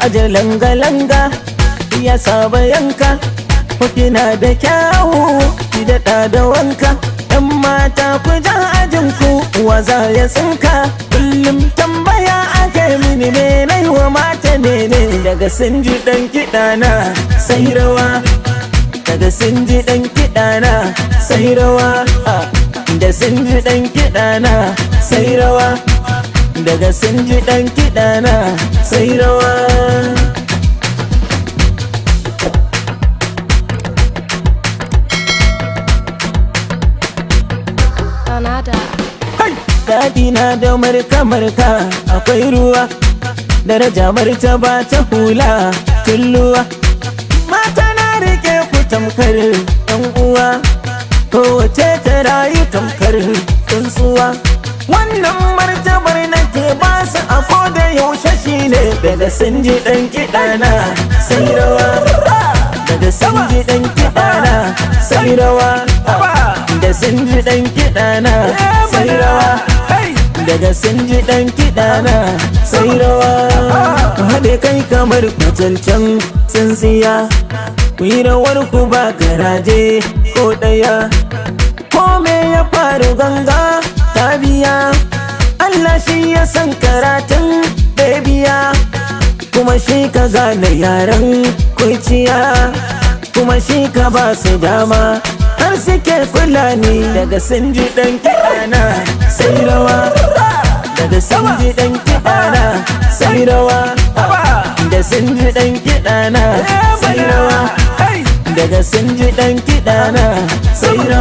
aje langa-langa ya saba yanka. Kina da kyawu ki daɗa da wanka. Yan mata ku jan ajinku waza ya tsinka. Kullum tambaya ake mini me nai wa mata ne. Daga sun ji ɗan kiɗana sai rawa. Daga sun ji ɗan kiɗana sai rawa. Da sun ji ɗan kiɗana sai rawa. Daga sun ji ɗan kiɗana sai rawa. Daɗi na da marka-marka akwai ruwa. Daraja martaba ta hula tulluwa. Mata na rike ku tamkar ɗan uwa. Kowace ta rayu tamkar tsuntsuwa. Wannan martabar nake ba su a koda yaushe shine. Daga sun ji ɗan kiɗana sai rawa. Daga sun ji ɗan kiɗana sai rawa. Da sun ji ɗan kiɗana sai rawa. Daga sun ji ɗan kiɗana sai rawa. Haɗe kai kamar kwacancan tsintsiya. Ku yi rawar ku ba garaje ko ɗaya. Ko me ya faru ganga ta biya. Allah shi ya san karatun da biya. Kuma shi ka gane yaran kuciya. Kuma shi ka ba su dama har suke kula ni. Daga sun ji ɗan kiɗana sai rawa. Daga sun ji ɗan kiɗana sai rawa. Da sun ji ɗan kiɗana sai rawa. Daga sun ji ɗan kiɗana sai rawa.